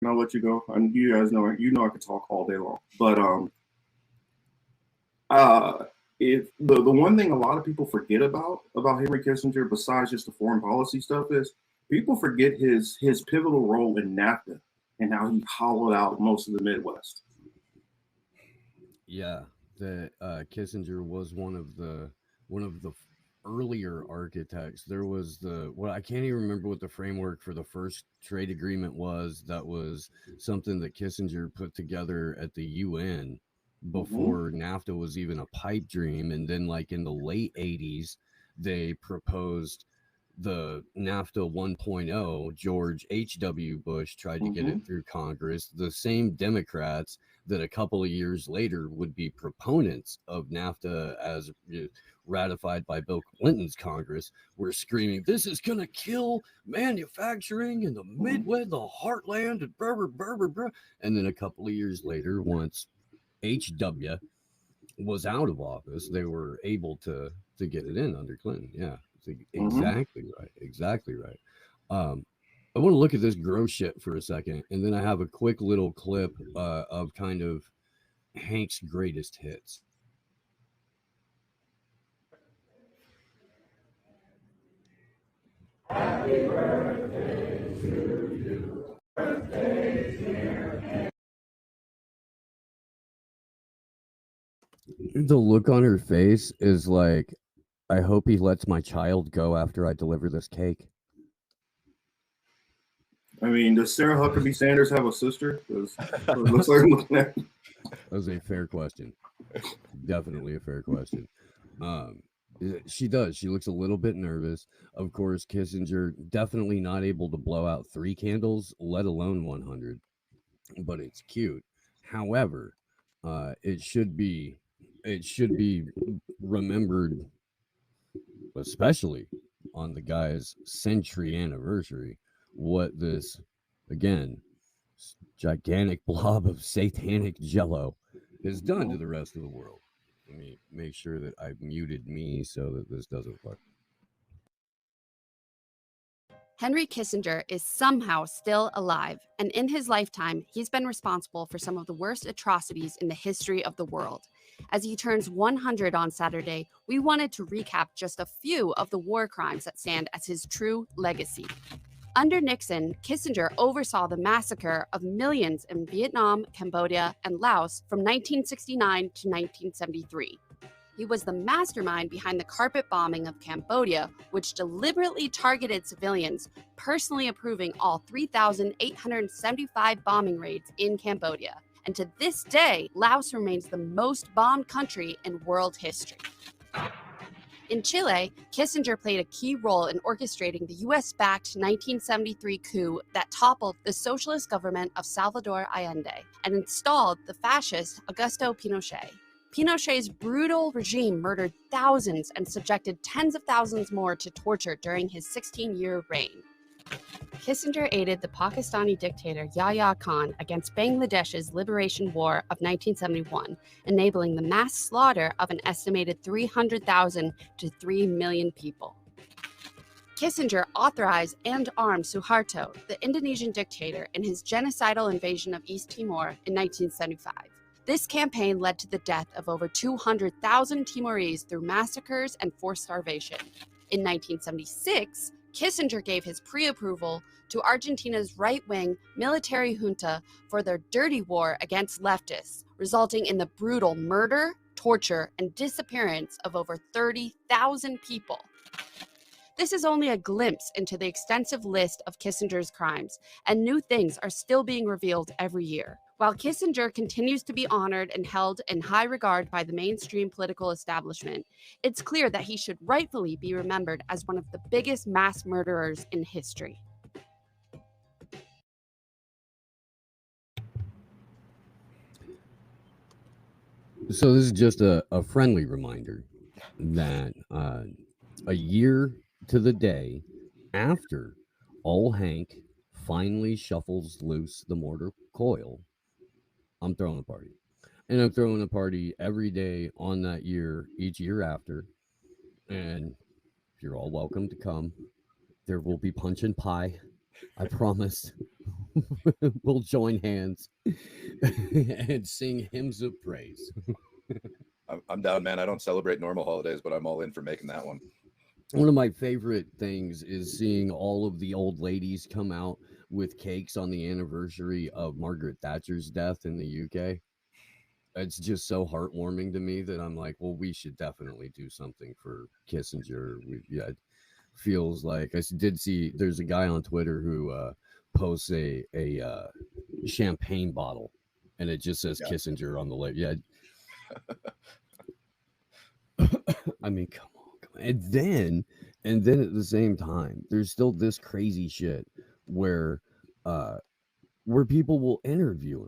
and I'll let you go. And you guys know, I could talk all day long. But uh, if the one thing a lot of people forget about Henry Kissinger, besides just the foreign policy stuff, is people forget his pivotal role in NAFTA and how he hollowed out most of the Midwest. Yeah, that Kissinger was one of the earlier architects. There was I can't even remember what the framework for the first trade agreement was. That was something that Kissinger put together at the UN Mm-hmm. before NAFTA was even a pipe dream. And then, like in the late '80s, they proposed the NAFTA 1.0. George H.W. Bush tried to get Mm-hmm. it through Congress. The same Democrats that a couple of years later would be proponents of NAFTA as ratified by Bill Clinton's Congress were screaming, "This is going to kill manufacturing in the Mm-hmm. Midwest, the heartland," and blah, blah, blah, blah, blah. And then a couple of years later, once HW was out of office, they were able to get it in under Clinton. Yeah, Mm-hmm. exactly right, exactly right. Um, I want to look at this gross shit for a second, and then I have a quick little clip of kind of Hank's greatest hits. The look on her face is like, I hope he lets my child go after I deliver this cake. I mean, does Sarah Huckabee Sanders have a sister? Because it looks like I'm looking at. That was a fair question. Definitely a fair question. Um, she does. She looks a little bit nervous. Of course, Kissinger definitely not able to blow out 3 candles, let alone 100. But it's cute. However, it should be remembered, especially on the guy's century anniversary, what this again gigantic blob of satanic jello has done to the rest of the world. Let me make sure that I've muted me so that this doesn't play. Henry Kissinger is somehow still alive, and in his lifetime, he's been responsible for some of the worst atrocities in the history of the world. As he turns 100 on Saturday, we wanted to recap just a few of the war crimes that stand as his true legacy. Under Nixon, Kissinger oversaw the massacre of millions in Vietnam, Cambodia, and Laos from 1969 to 1973. He was the mastermind behind the carpet bombing of Cambodia, which deliberately targeted civilians, personally approving all 3,875 bombing raids in Cambodia. And to this day, Laos remains the most bombed country in world history. In Chile, Kissinger played a key role in orchestrating the US-backed 1973 coup that toppled the socialist government of Salvador Allende and installed the fascist Augusto Pinochet. Pinochet's brutal regime murdered thousands and subjected tens of thousands more to torture during his 16-year reign. Kissinger aided the Pakistani dictator Yahya Khan against Bangladesh's liberation war of 1971, enabling the mass slaughter of an estimated 300,000 to 3 million people. Kissinger authorized and armed Suharto, the Indonesian dictator, in his genocidal invasion of East Timor in 1975. This campaign led to the death of over 200,000 Timorese through massacres and forced starvation. In 1976, Kissinger gave his pre-approval to Argentina's right-wing military junta for their dirty war against leftists, resulting in the brutal murder, torture, and disappearance of over 30,000 people. This is only a glimpse into the extensive list of Kissinger's crimes, and new things are still being revealed every year. While Kissinger continues to be honored and held in high regard by the mainstream political establishment, it's clear that he should rightfully be remembered as one of the biggest mass murderers in history. So this is just a friendly reminder that a year to the day after All Hank finally shuffles loose the mortar coil, I'm throwing a party. And I'm throwing a party every day on that year, each year after. And you're all welcome to come. There will be punch and pie. I promise we'll join hands and sing hymns of praise. I'm down, man. I don't celebrate normal holidays, but I'm all in for making that one. One of my favorite things is seeing all of the old ladies come out with cakes on the anniversary of Margaret Thatcher's death in the UK. It's just so heartwarming to me that I'm like, well, we should definitely do something for Kissinger. Yeah, it feels like did see there's a guy on Twitter who posts a champagne bottle and it just says Kissinger on the lid. Yeah. I mean, come on. And then at the same time, there's still this crazy shit where people will interview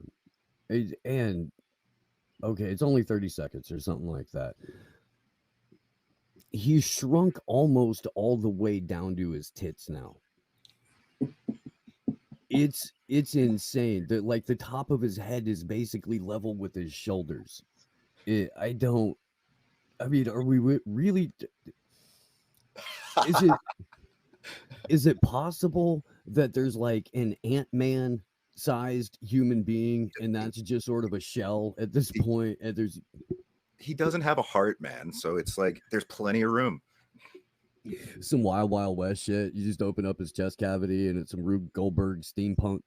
him. And okay, it's only 30 seconds or something like that. He's shrunk almost all the way down to his tits now. It's insane that like the top of his head is basically level with his shoulders. I mean, are we really? Is it possible that there's like an Ant-Man sized human being and that's just sort of a shell at this point? And he doesn't have a heart, man. So it's like there's plenty of room. Some Wild Wild West shit. You just open up his chest cavity and it's some Rube Goldberg steampunk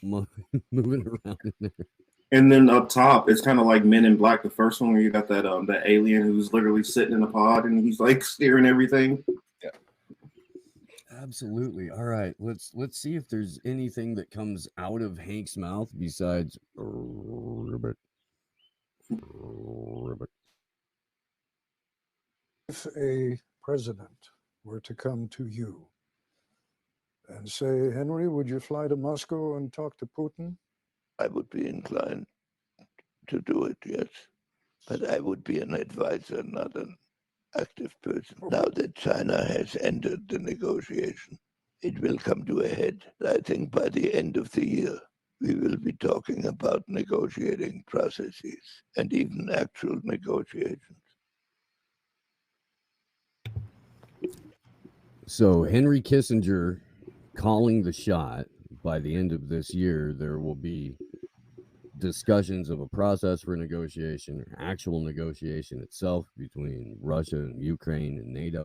moving around in there. And then up top, it's kind of like Men in Black, the first one, where you got that alien who's literally sitting in a pod and he's like steering everything. Yeah, absolutely. All right, let's see if there's anything that comes out of Hank's mouth besides ribbit. If a president were to come to you and say, Henry, would you fly to Moscow and talk to Putin? I would be inclined to do it, yes. But I would be an advisor, not an active person. Now that China has entered the negotiation, it will come to a head. I think by the end of the year, we will be talking about negotiating processes and even actual negotiations. So Henry Kissinger calling the shot. By the end of this year, there will be discussions of a process for negotiation or actual negotiation itself between Russia and Ukraine and NATO.